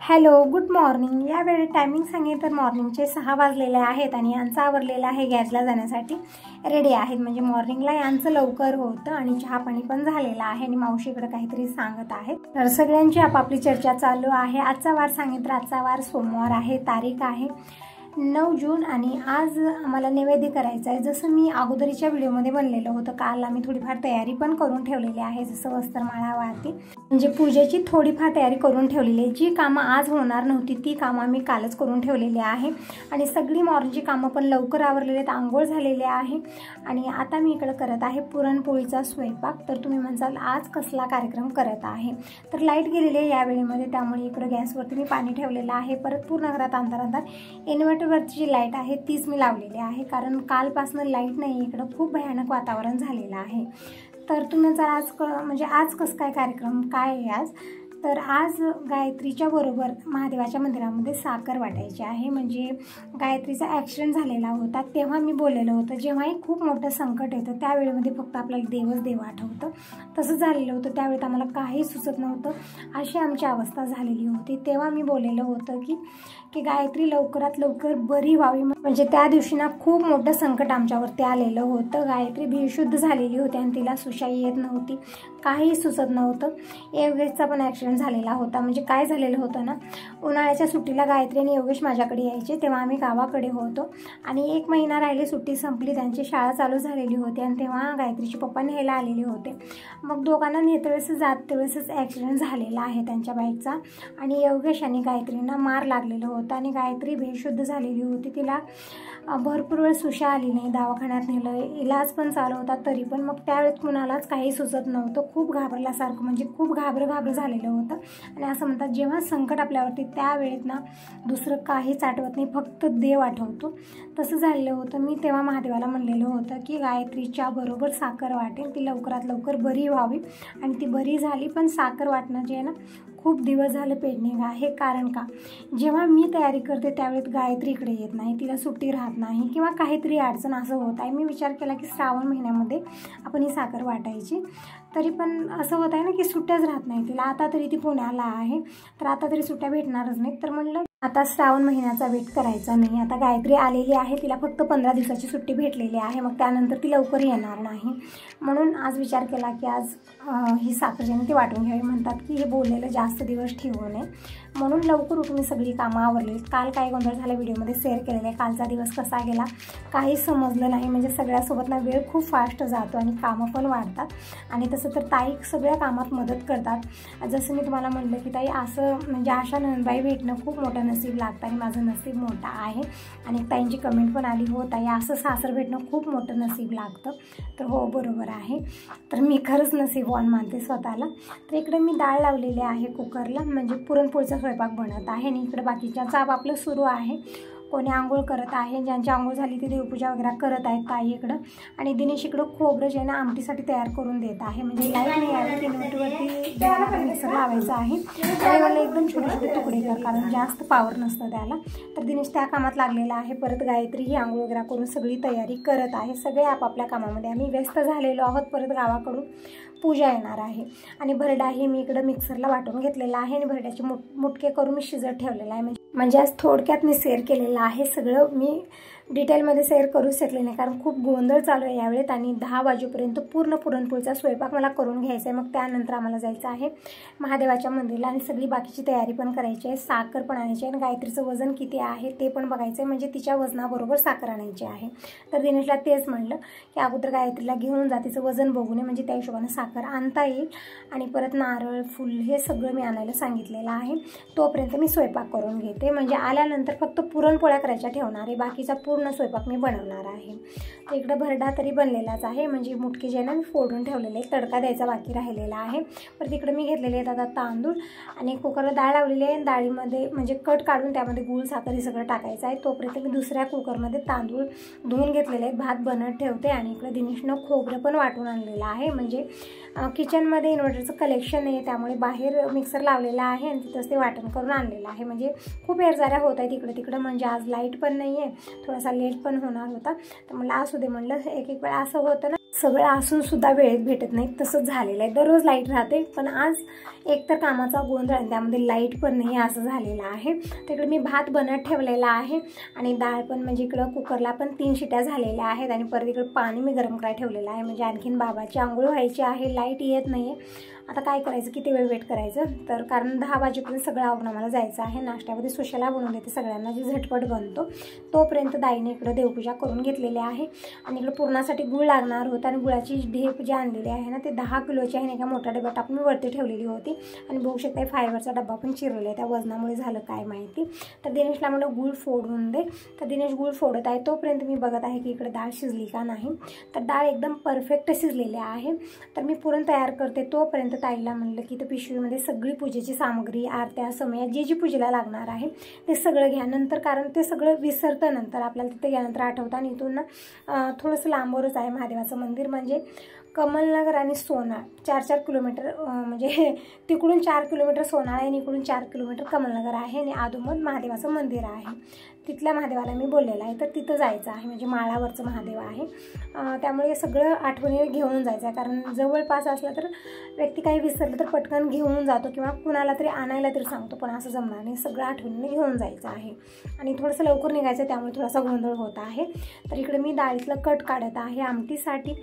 Hello, good morning. यावेळी timing सांगितलं तर मॉर्निंगचे 6 वाजलेले आहेत आणि यांचा आवरलेला आहे गॅसला जाण्यासाठी रेडी आहेत। म्हणजे मॉर्निंगला यांचं लवकर होतं आणि चहा पाणी पण झालेला आहे आणि मावशीकडे काहीतरी सांगत आहेत। तर सगळ्यांची आपापली चर्चा चालू आहे। आजचा वार सांगितलं, आजचा वार सोमवार आहे, तारीख आहे 9 जून आणि आज आम्हाला नैवेद्य करायचा आहे। जसं मी अगोदरच्या व्हिडिओमध्ये बनलेलं होतं, काल आम्ही थोडीफार तयारी पण करून ठेवलेली आहे। जसं वस्त्रमाळा वाहते म्हणजे पूजेची थोडीफार तयारी करून ठेवलेली आहे। जी कामं आज होणार नव्हती ती कामं आम्ही कालच करून ठेवलेली आहे आणि सगळी मॉर्निंगची कामं पण लवकर आवरलेली आहेत, आंघोळ झालेली आहे आणि आता मी इकडे करत आहे पुरणपोळीचा स्वयंपाक। तर तुम्ही म्हणाल आज कसला कार्यक्रम करत आहे, तर लाईट गेलेली आहे या वेळेमध्ये, त्यामुळे इकडे गॅसवरती मी पाणी ठेवलेलं आहे। परत पूर्ण घरात अंधार इन्व्हर्टरवरची जी लाईट आहे तीच मी लावलेली आहे, कारण कालपासून लाईट नाही, इकडं खूप भयानक वातावरण झालेलं आहे। तर तुम्ही जर आज कसं काय कार्यक्रम काय आहे आज, तर आज गायत्रीच्या बरोबर महादेवाच्या मंदिरामध्ये साखर वाटायची आहे। म्हणजे गायत्रीचा ॲक्सिडेंट झालेला होता तेव्हा मी बोललेलं होतं, जेव्हाही खूप मोठं संकट येतं त्यावेळेमध्ये फक्त आपल्याला देवच देव आठवतं। तसं झालेलं होतं, त्यावेळेत आम्हाला काही सुचत नव्हतं, अशी आमची अवस्था झालेली होती। तेव्हा मी बोललेलं होतं की गायत्री लवकरात लवकर बरी व्हावी। म्हणजे त्या दिवशी ना खूप मोठं संकट आमच्यावरती आलेलं होतं। गायत्री बेशुद्ध झालेली होती आणि तिला सुशाई येत नव्हती, काही सुचत नव्हतं। योगेशचा पण ॲक्सिडेंट झालेला होता। म्हणजे काय झालेलं होतं ना, उन्हाळ्याच्या सुट्टीला गायत्री आणि योगेश माझ्याकडे यायचे, तेव्हा आम्ही गावाकडे होतो आणि 1 महिना राहिले, सुट्टी संपली, त्यांची शाळा चालू झालेली होती आणि तेव्हा गायत्रीचे पप्पा न्यायला आलेले होते। मग दोघांना नेतेवेळेस जात वेळेसच ॲक्सिडेंट झालेला आहे त्यांच्या बाईकचा आणि योगेश आणि गायत्रींना मार लागलेलं होतं आणि गायत्री बेशुद्ध झालेली होती। तिला भरपूर वेळ सुशा आली नाही, दवाखान्यात नेलं, इलाज पण चालू होता, तरी पण मग त्यावेळेत कुणालाच काही सुचत नव्हतं। खूप घाबरल्यासारखं, म्हणजे खूप घाबरं झालेलं होतं आणि असं म्हणतात जेव्हा संकट आपल्यावरती त्यावेळेत ना दुसरं काहीच आठवत नाही, फक्त देव आठवतो। तसं झालेलं होतं। मी तेव्हा महादेवाला म्हणलेलं होतं की गायत्रीच्या बरोबर साखर वाटेल, ती लवकरात लवकर बरी व्हावी आणि ती बरी झाली। पण साखर वाटणं जे आहे ना खूप दिवस झालं पेंडिंग आहे, कारण का जेव्हा मी तयारी करते त्यावेळेत गायत्री इकडे येत नाही, तिला सुट्टी राहत नाही किंवा काहीतरी अडचण असं होत आहे। मी विचार केला की श्रावण महिन्यामध्ये आपण ही साखर वाटायची, तरी पण असं होत आहे ना की सुट्ट्याच राहत नाही तिला। आता तरी ती पुण्याला आहे, तर आता तरी सुट्ट्या भेटणारच नाहीत, तर म्हणलं आता श्रावण महिन्याचा वेट करायचा नाही। आता गायत्री आलेली आहे, तिला फक्त 15 दिवसाची सुट्टी भेटलेली आहे, मग त्यानंतर ती लवकर येणार नाही, म्हणून आज विचार केला की आज ही साखर ज्याने ती वाटून घ्यावी। म्हणतात की हे बोललेलं जास्त दिवस ठेवू नये, म्हणून लवकर उठून सगळी कामं आवरली। काल काय गोंधळ झाला व्हिडिओमध्ये शेअर केलेलं आहे, कालचा दिवस कसा गेला काही समजलं नाही। म्हणजे सगळ्यासोबत ना वेळ खूप फास्ट जातो आणि कामं पण वाढतात आणि तसं तर ताई सगळ्या कामात मदत करतात। जसं मी तुम्हाला म्हटलं की ताई असं म्हणजे अशा नणंदबाई भेटणं खूप मोठं नसीब लागतं आणि माझं नसीब मोठं आहे। आणि ताईंची कमेंट पण आली, हो ताई असं सासर भेटणं खूप मोठं नसीब लागतं, तर हो बरोबर आहे, तर मी खरंच नसीबवान मानते स्वतःला। तर इकडे मी डाळ लावलेली आहे कुकरला, म्हणजे पुरणपोळीचा स्वयंपाक बनत आहे आणि इकडे बाकीच्या आपलं सुरू आहे। कोणी आंघोळ करत आहे, ज्यांची आंघोळ झाली ती देवपूजा वगैरे करत आहेत ताई इकडं, आणि दिनेश इकडं खोबरं जे ना आमटीसाठी तयार करून देत आहे। म्हणजे लाईट नाही आहे, इन्व्हर्टरवरती मिक्सर लावायचं आहे आणि मला एकदम छोटे छोटे तुकडे कर, कारण जास्त पावर नसतं त्याला, तर दिनेश त्या कामात लागलेला आहे। परत गायत्री ही आंघोळ वगैरे करून सगळी तयारी करत आहे। सगळे आपापल्या कामामध्ये आम्ही व्यस्त झालेलो आहोत। परत गावाकडून पूजा येणार आहे आणि भरडाही मी इकडं मिक्सरला वाटून घेतलेला आहे आणि भरड्याचे मुटके करून मी शिजत ठेवलेला आहे। म्हणजे आज थोडक्यात मी शेअर केलेलं आहे, सगळं मी डिटेलमध्ये शेअर करू शकले नाही, कारण खूप गोंधळ चालू आहे यावेळेत आणि 10 वाजेपर्यंत पूर्ण पुरणपोळीचा स्वयंपाक मला करून घ्यायचा आहे। मग त्यानंतर आम्हाला जायचं आहे महादेवाच्या मंदिराला आणि सगळी बाकीची तयारी पण करायची आहे, साखर पण आणायची आहे आणि गायत्रीचं वजन किती आहे ते पण बघायचं आहे, म्हणजे तिच्या वजनाबरोबर साखर आणायची आहे। तर दिनेशला तेच म्हणलं की अगोदर गायत्रीला घेऊन जा, तिचं वजन बघू नये, म्हणजे त्या हिशोबाने साखर आणता येईल आणि परत नारळ फुल हे सगळं मी आणायला सांगितलेलं आहे। तोपर्यंत मी स्वयंपाक करून घेते, म्हणजे आल्यानंतर फक्त पुरणपोळ्या करायच्या ठेवणार आहे, बाकीचा पूर्ण स्वयंपाक मी बनवणार आहे। तर इकडे भरडा तरी बनलेलाच आहे, म्हणजे मुटके जे ना मी फोडून ठेवलेले, तडका द्यायचा बाकी राहिलेला आहे। परत इकडे मी घेतलेले आहेत आता तांदूळ आणि कुकरला डाळ लावलेली आहे, डाळीमध्ये म्हणजे कट काढून त्यामध्ये गूळ साखर हे सगळं टाकायचं आहे। तोपर्यंत मी दुसऱ्या कुकरमध्ये तांदूळ धुवून घेतलेले आहेत, भात बनत ठेवते आणि इकडे दिनेशनं खोबरं पण वाटून आणलेलं आहे। म्हणजे किचनमध्ये इन्व्हर्टरचं कलेक्शन आहे, त्यामुळे बाहेर मिक्सर लावलेला आहे आणि तिथंच ते वाटण करून आणलेलं आहे। म्हणजे खूप हेरझाऱ्या होत आहेत इकडे तिकडं, म्हणजे आज लाईट पण नाही आहे, थोडासा लेट पण होणार होता, तर मला असू दे म्हणलं। एक वेळा असं होतं ना सगळं असून सुद्धा वेळेत भेटत नाही, तसंच झालेलं आहे. दररोज लाईट राहते, पण आज एक तर कामाचा गोंधळ आणि त्यामध्ये लाईट पण नाही असं झालेलं आहे. तिकडे मी भात बनत ठेवलेला आहे आणि डाळ पण म्हणजे इकडं कुकरला पण 3 शिट्या झालेल्या आहेत आणि परत इकडं पाणी मी गरम करायला ठेवलेलं आहे. म्हणजे आणखीन बाबाची आंघोळ व्हायची आहे, लाईट येत नाही आहे. आता काय करायचं, किती वेळ वेट करायचं, तर कारण 10 वाजेपर्यंत सगळं आवरून आम्हाला जायचं आहे. नाश्त्यामध्ये सुशाला बनवून देते सगळ्यांना, जे झटपट बनतो. तोपर्यंत दाईने इकडं देवपूजा करून घेतलेली आहे आणि इकडं पुरणासाठी गूळ लागणार होता आणि गुळाची ढेप जी आणलेली आहे ना, ते 10 किलोची आहे. एका मोठ्या डब्यात टाकून मी वरती ठेवलेली होती आणि बघू शकता फायबरचा डब्बा पण चिरवला आहे. त्या वजनामुळे झालं काय माहिती. तर दिनेशला म्हणलं गूळ फोडून दे, तर दिनेश गूळ फोडत आहे. तोपर्यंत मी बघत आहे की इकडे डाळ शिजली का नाही. तर डाळ एकदम परफेक्ट शिजलेली आहे. तर मी पुरण तयार करते. तोपर्यंत ताईला म्हणलं की तर पिशवीमध्ये सगळी पूजेची सामग्री, आरत्या, समया, जी पुजेला लागणार आहे ते सगळं घ्या नंतर, कारण ते सगळं विसरतं नंतर आपल्याला तिथे गेल्यानंतर आठवतं. आणि इथून ना थोडंसं लांबवरच आहे महादेवाचं मंदिर, म्हणजे कमलनगर आणि सोनाळ 4-4 किलोमीटर, म्हणजे तिकडून 4 किलोमीटर सोनाळ आहे आणि इकडून 4 किलोमीटर कमलनगर आहे आणि आदोमद महादेवाचं मंदिर आहे. तिथल्या महादेवाला मी बोललेलं आहे, तर तिथं जायचं आहे, म्हणजे माळावरचं महादेव आहे. त्यामुळे सगळं आठवणीने घेऊन जायचं आहे, कारण जवळपास असलं तर व्यक्ती काही विसरलं तर पटकन घेऊन जातो किंवा कुणाला तरी आणायला तरी सांगतो, पण असं जमणार नाही. सगळं आठवणीने घेऊन जायचं आहे आणि थोडंसं लवकर निघायचं, त्यामुळे थोडासा गोंधळ होत आहे. तर इकडे मी डाळीतलं कट काढत आहे आमटीसाठी.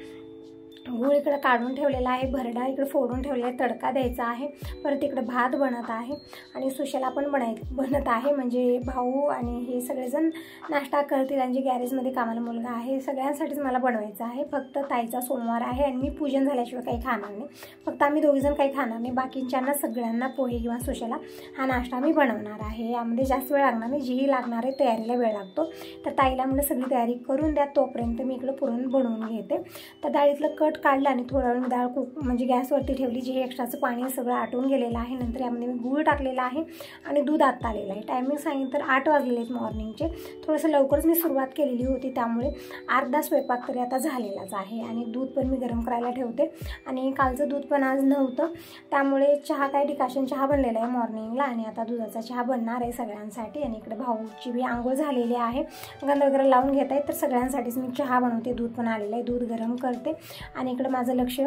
गूळ इकडे काढून ठेवलेला आहे, भरडा इकडे फोडून ठेवलेला आहे, तडका द्यायचा आहे. परत इकडे भात बनत आहे आणि सुशाला पण बनत आहे. म्हणजे भाऊ आणि हे सगळेजण नाश्ता करतील आणि जे गॅरेजमध्ये कामाला मुलगा आहे सगळ्यांसाठीच मला बनवायचं आहे. फक्त ताईचा सोमवार आहे आणि मी पूजन झाल्याशिवाय काही खाणार नाही. फक्त आम्ही दोघीजण काही खाणार नाही, बाकीच्यांना सगळ्यांना पोहे किंवा सुशाला हा नाश्ता मी बनवणार आहे. यामध्ये जास्त वेळ लागणार नाही, जीही लागणार आहे तयारीला वेळ लागतो. तर ताईला म्हणलं सगळी तयारी करून द्या, तोपर्यंत मी इकडं पुरण बनवून घेते. तर डाळीतलं कट काढलं आणि थोडा वेळ डाळ म्हणजे गॅसवरती ठेवली, जे एक्स्ट्राचं पाणी सगळं आटून गेलेलं आहे. नंतर यामध्ये मी गूळ टाकलेला आहे आणि दूध आत्ता आलेलं आहे. टायमिंग सांगितलं तर 8 वाजलेले आहेत मॉर्निंगचे. थोडंसं लवकरच मी सुरुवात केलेली होती, त्यामुळे अर्धा स्वयंपाक तरी आता झालेलाच आहे. आणि दूध पण मी गरम करायला ठेवते आणि कालचं दूध पण आज नव्हतं, त्यामुळे चहा काय डिकाशन चहा बनलेला आहे मॉर्निंगला आणि आता दुधाचा चहा बनणार आहे सगळ्यांसाठी. आणि इकडे भाऊची बी आंघोळ झालेली आहे, गंध वगैरे लावून घेत आहे. तर सगळ्यांसाठीच मी चहा बनवते. दूध पण आलेलं आहे, दूध गरम करते आणि इकडे माझं लक्ष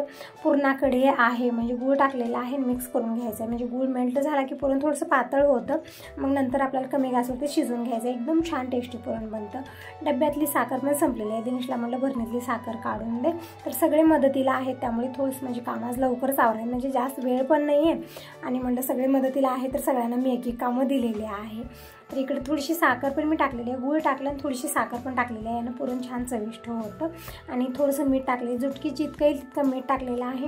पुरणाकडे आहे. म्हणजे गूळ टाकलेला आहे, मिक्स करून घ्यायचं आहे. म्हणजे गूळ मेल्ट झाला की पुरण थोडंसं पातळ होतं, मग नंतर आपल्याला कमी गॅसवरती शिजवून घ्यायचं. एकदम छान टेस्टी पुरण बनतं. डब्यातली साखर पण संपलेली आहे. दिनेशला म्हणलं भरणीतली साखर काढून दे, तर सगळे मदतीला आहेत, त्यामुळे थोडंसं म्हणजे काम आज लवकरच आवडेल. म्हणजे जास्त वेळ पण नाही आहे आणि म्हणलं सगळे मदतीला आहे, तर सगळ्यांना मी एक कामं दिलेली आहे. तर इकडे थोडीशी साखर पण मी टाकलेली आहे, गूळ टाकलं आणि थोडीशी साखर पण टाकलेली आहे. यानं पुरण छान चविष्ट होतं. आणि थोडंसं मीठ टाकले, जुटकी जितकं येईल तितकं मीठ टाकलेलं आहे.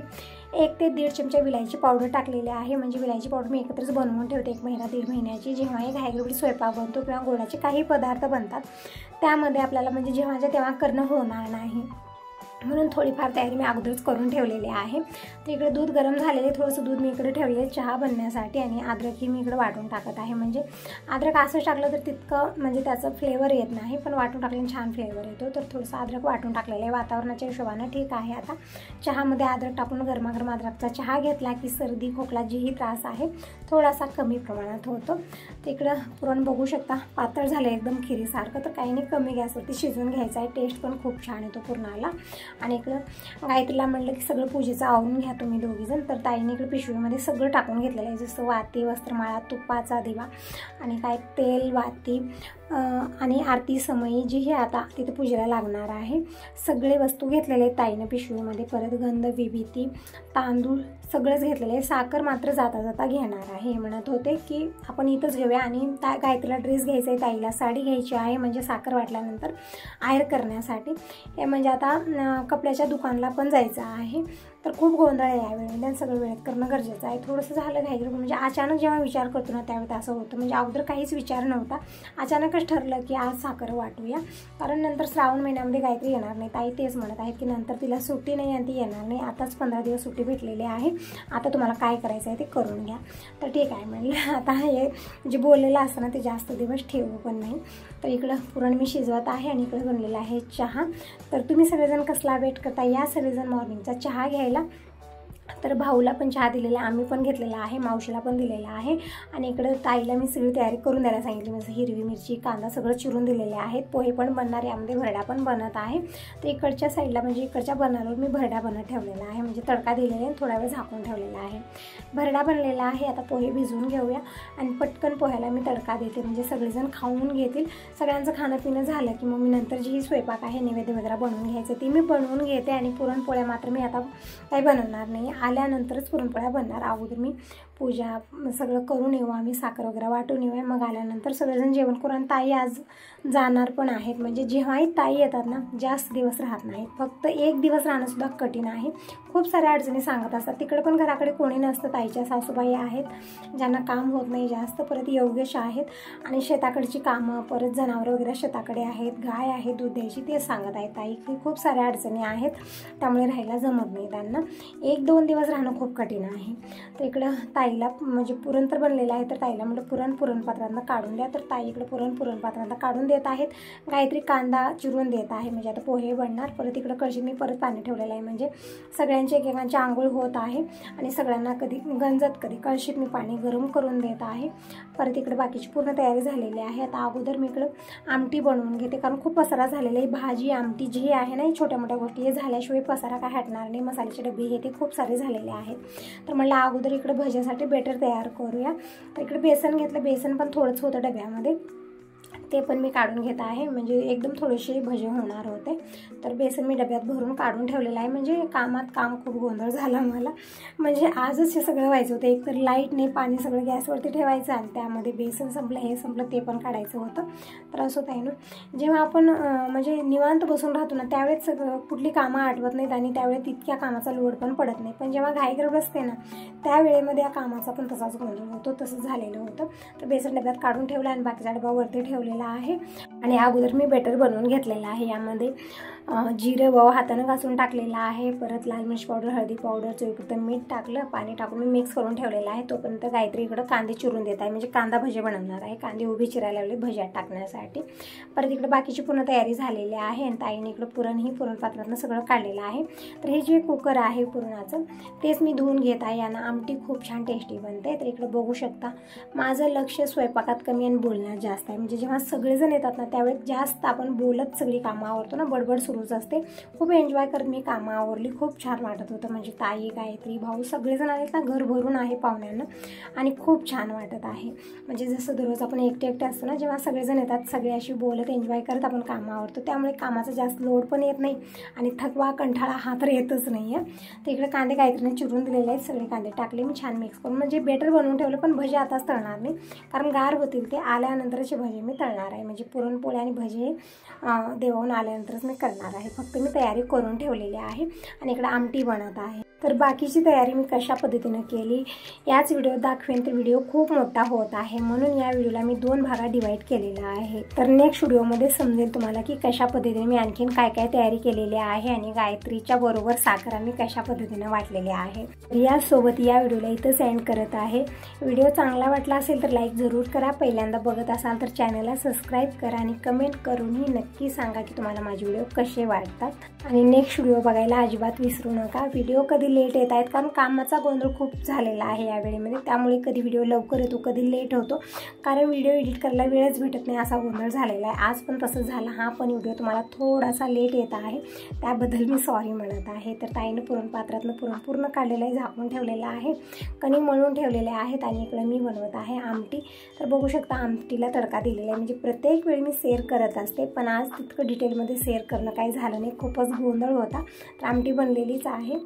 1 ते 1.5 चमचा विलायची पावडर टाकलेली आहे. म्हणजे विलायची पावडर मी एकत्रच बनवून ठेवते 1 महिना 1.5 महिन्याची. जेव्हाही घाईगडबडी स्वयंपाक बनतो किंवा गोडाचे काही पदार्थ बनतात त्यामध्ये आपल्याला म्हणजे जेव्हाच्या तेव्हा करणं होणार नाही, म्हणून थोडीफार तयारी मी अगोदरच करून ठेवलेली आहे. तर इकडे दूध गरम झालेले, थोडंसं दूध मी इकडे ठेवलेलं चहा बनण्यासाठी आणि अद्रकही मी इकडे वाटून टाकत आहे. म्हणजे अद्रक असं टाकलं तर तितकं म्हणजे त्याचं फ्लेवर येत नाही, पण वाटून टाकल्याने छान फ्लेवर येतो. तर थोडंसं अद्रक वाटून टाकलेलं आहे, वातावरणाच्या हिशोबानं ठीक आहे. आता चहामध्ये अद्रक टाकून गरमागरम अद्रकचा चहा घेतला की सर्दी खोकला जीही त्रास आहे थोडासा कमी प्रमाणात होतो. तर इकडं पुरण बघू शकता पातळ झालं एकदम खिरीसारखं. तर काही नाही, कमी गॅसवरती शिजवून घ्यायचं आहे. टेस्ट पण खूप छान येतो पुरणाला. आणि इकडं गायत्रीला म्हणलं की सगळं पूजेचं आवरून घ्या तुम्ही दोघीजण. तर ताईने इकडे पिशवीमध्ये सगळं टाकून घेतलेलं आहे, जसं वाती, वस्त्रमाळा, तुपाचा दिवा आणि काय तेल, वाती आणि आरती समयी जी हे आता तिथे पूजेला लागणार आहे सगळे वस्तू घेतलेले आहेत ताईने पिशवीमध्ये. परत गंध, विभूती, तांदूळ सगळंच घेतलेलं आहे. साखर मात्र जाता जाता घेणार आहे. म्हणत होते की आपण इथंच घेऊया. आणि गायत्रीला ड्रेस घ्यायचा आहे, ताईला साडी घ्यायची आहे, म्हणजे साखर वाटल्यानंतर आयर करण्यासाठी. हे म्हणजे आता कपड्याच्या दुकानला पण जायचं आहे. तर खूप गोंधळ आहे यावेळी, आणि सगळं वेळेत करणं गरजेचं आहे. थोडंसं झालं घाईगड, म्हणजे अचानक जेव्हा विचार करतो ना त्यावेळी असं होतं. म्हणजे अगोदर काहीच विचार नव्हता, अचानकच ठरलं की आज साखर वाटूया, कारण नंतर श्रावण महिन्यामध्ये गायत्री येणार नाही. ताई तेच म्हणत आहेत की नंतर तिला सुट्टी नाही आणि ती येणार नाही. आताच 15 दिवस सुट्टी भेटलेली आहे, आता तुम्हाला काय करायचं आहे ते करून घ्या. तर ठीक आहे म्हणलं, आता हे जे बोललेलं असतं ना ते जास्त दिवस ठेवू पण नाही. तर इकडं पुरण मी शिजवत आहे आणि इकडं बनलेला आहे चहा. तर तुम्ही सगळेजण कसला वेट करता, या सगळेजण मॉर्निंगचा चहा घ्यायला. तर भाऊला पण चहा दिलेला, आम्ही पण घेतलेला आहे, मावशीला पण दिलेला आहे. आणि इकडं ताईला मी सगळी तयारी करून द्यायला सांगितली, म्हणजे हिरवी मिरची, कांदा सगळं चिरून दिलेले आहेत. पोहे पण बनणार, यामध्ये भरडा पण बनत आहे. तर इकडच्या साईडला म्हणजे इकडच्या बर्नरवर मी भरडा बनत ठेवलेला आहे, म्हणजे तडका दिलेला आहे, थोडा वेळ झाकून ठेवलेला आहे. भरडा बनलेला आहे. आता पोहे भिजवून घेऊया आणि पटकन पोह्याला मी तडका देते, म्हणजे सगळेजण खाऊन घेतील. सगळ्यांचं खाणं पिणं झालं की मग मी नंतर जी स्वयंपाक आहे, नैवेद्य वगैरे बनवून घ्यायचं ती मी बनवून घेते. आणि पुरणपोळ्या मात्र मी आता काही बनवणार नाही, आल्यानंतरच पुरणपोळ्या बनणार. अगोदर मी पूजा सगळं करून येऊ, आम्ही साखर वगैरे वाटून येऊया, मग आल्यानंतर सगळेजण जेवण करू. आणि ताई आज जाणार पण आहेत, म्हणजे जेव्हाही ताई येतात ना जास्त दिवस राहत नाहीत, फक्त 1 दिवस राहणंसुद्धा कठीण आहे. खूप साऱ्या अडचणी सांगत असतात. तिकडे पण घराकडे कोणी नसतं, ताईच्या सासूबाई आहेत ज्यांना काम होत नाही जास्त, परत योगेश आहेत आणि शेताकडची कामं, परत जनावरं वगैरे शेताकडे आहेत, गाय आहे दूध द्यायची, ते सांगत आहेत ताई की खूप साऱ्या अडचणी आहेत, त्यामुळे राहायला जमत नाही त्यांना. 1-2 दिवस राहणं खूप कठीण आहे. तर इकडं ताईला म्हणजे पुरण तर बनलेलं आहे, तर ताईला म्हटलं पुरणपात्रांना काढून द्या. तर ताई इकडं पुरणपात्रांना काढून देत आहेत. गायत्री कांदा चिरून देत आहे, म्हणजे आता पोहे बनणार. परत इकडं कळशीत मी परत पाणी ठेवलेलं आहे, म्हणजे सगळ्यांची एकेकांची आंघोळ होत आहे आणि सगळ्यांना कधी गंजत कधी कळशीत मी पाणी गरम करून देत आहे. परत इकडे बाकीची पूर्ण तयारी झालेली आहे. आता अगोदर मी इकडं आमटी बनवून घेते, कारण खूप पसारा झालेला आहे. भाजी आमटी जी आहे ना, छोट्या मोठ्या गोष्टी हे झाल्याशिवाय पसारा काय हटणार नाही. मसाल्याचे डबे हे ते खूप सारे झालेले आहेत. तर म्हटलं अगोदर इकडे भज्यासाठी बेटर तयार करूया. तर इकडे बेसन घेतलं, बेसन पण थोडंच होतं डब्यामध्ये, ते पण मी काढून घेत आहे, म्हणजे एकदम थोडेसे भजे होणार होते. तर बेसन मी डब्यात भरून काढून ठेवलेलं आहे. म्हणजे काम खूप गोंधळ झाला मला, म्हणजे आजच हे सगळं व्हायचं होतं. एकतर लाईट नाही, पाणी सगळं गॅसवरती ठेवायचं आणि त्यामध्ये बेसन संपलं, हे संपलं, ते पण काढायचं होतं. तर असं होतं आहे ना, जेव्हा आपण म्हणजे निवांत बसून राहतो ना त्यावेळेस सगळं कुठली कामं आठवत नाहीत आणि त्यावेळेस तितक्या कामाचा लोड पण पडत नाही. पण जेव्हा घाई करत असते ना त्यावेळेमध्ये या कामाचा पण तसाच गोंधळ होतो, तसंच झालेलं होतं. तर बेसन डब्यात काढून ठेवलं आणि बाकीचा डबा वरती ठेवलेला आहे. आणि अगोदर मी बेटर बनवून घेतलेला आहे. यामध्ये जिरे व हाताने घासून टाकलेला आहे, परत लाल मिरची पावडर, हळदी पावडर, चवीपुरतं मीठ टाकलं, पाणी टाकून मी मिक्स करून ठेवलेलं आहे. तोपर्यंत गायत्री इकडं कांदे चिरून देत आहे, म्हणजे कांदा भजे बनवणार आहे. कांदे उभी चिरायला लावले भज्यात टाकण्यासाठी. परत इकडे बाकीची पूर्ण तयारी झालेली आहे आणि ताईने इकडं पुरणपात्रातनं सगळं काढलेलं आहे. तर हे जे कुकर आहे पुरणाचं तेच मी धुवून घेत आहे. यानं आमटी खूप छान टेस्टी बनते. तर इकडे बघू शकता माझं लक्ष स्वयंपाकात कमी आणि बोलण्यात जास्त आहे. म्हणजे जेव्हा सगळेजण येतात ना त्यावेळेस जास्त आपण बोलत सगळी कामं आवरतो ना, बडबड सुरूच असते. खूप एन्जॉय करत मी कामं आवरली, खूप छान वाटत होतं. म्हणजे ताई, गायत्री, भाऊ सगळेजण आलेत ना, घर भरून आहे पाहुण्यांना आणि खूप छान वाटत आहे. म्हणजे जसं दररोज आपण एकटे असतो ना, जेव्हा सगळेजण येतात सगळे अशी बोलत एन्जॉय करत आपण कामं आवरतो, त्यामुळे कामाचा जास्त लोड पण येत नाही आणि थकवा कंठाळा हा तर येतच नाही आहे. तर इकडे कांदे गायत्रीने चिरून दिलेले आहेत, सगळे कांदे टाकले मी छान मिक्स करून, म्हणजे बेटर बनवून ठेवलं. पण भजे आताच तळणार नाही, कारण गार होतील ते, आल्यानंतरचे भजे मी तळणार आहे. म्हणजे पुरणपोळी आणि भजे देवाहून आल्यानंतरच मी करणार आहे. फक्त मी तयारी करून ठेवलेली आहे आणि इकडे आमटी बनत आहे. तर बाकीची तयारी मी कशा पद्धतीने केली याच व्हिडिओ दाखवेन. तर व्हिडिओ खूप मोठा होत आहे, म्हणून या व्हिडिओला मी 2 भागात डिवाइड केलेला आहे. तर नेक्स्ट व्हिडिओमध्ये समजेल तुम्हाला की कशा पद्धतीने मी आणखीन काय काय तयारी केलेली आहे आणि गायत्रीच्या बरोबर साखर आम्ही कशा पद्धतीने वाटलेली आहे. यासोबत या व्हिडिओला इथंच एंड करत आहे. व्हिडिओ चांगला वाटला असेल तर लाईक जरूर करा. पहिल्यांदा बघत असाल तर चॅनलला सबस्क्राईब करा आणि कमेंट करूनही नक्की सांगा की तुम्हाला माझे व्हिडिओ कसे वाटतात. आणि नेक्स्ट व्हिडिओ बघायला अजिबात विसरू नका. व्हिडिओ कधी लेट येत आहेत, कारण कामाचा गोंधळ खूप झालेला आहे या वेळेमध्ये, त्यामुळे कधी व्हिडिओ लवकर येतो कधी लेट होतो, कारण व्हिडिओ एडिट करायला वेळच भेटत नाही असा गोंधळ झालेला आहे. आज पण तसंच झालं. हा पण व्हिडिओ तुम्हाला थोडासा लेट येत आहे, त्याबद्दल मी सॉरी म्हणत आहे. तर ताईनं पुरणपात्रातनं पुरण पूर्ण काढलेलं आहे, झाकून ठेवलेलं आहे, कणी मळून ठेवलेले आहेत आणि इकडे मी बनवत आहे आमटी. तर बघू शकता आमटीला तडका दिलेला आहे. म्हणजे प्रत्येक वेळी मी शेअर करत असते, पण आज तितकं डिटेलमध्ये शेअर करणं काही झालं नाही, खूपच गोंधळ होता. तर आमटी बनलेलीच आहे.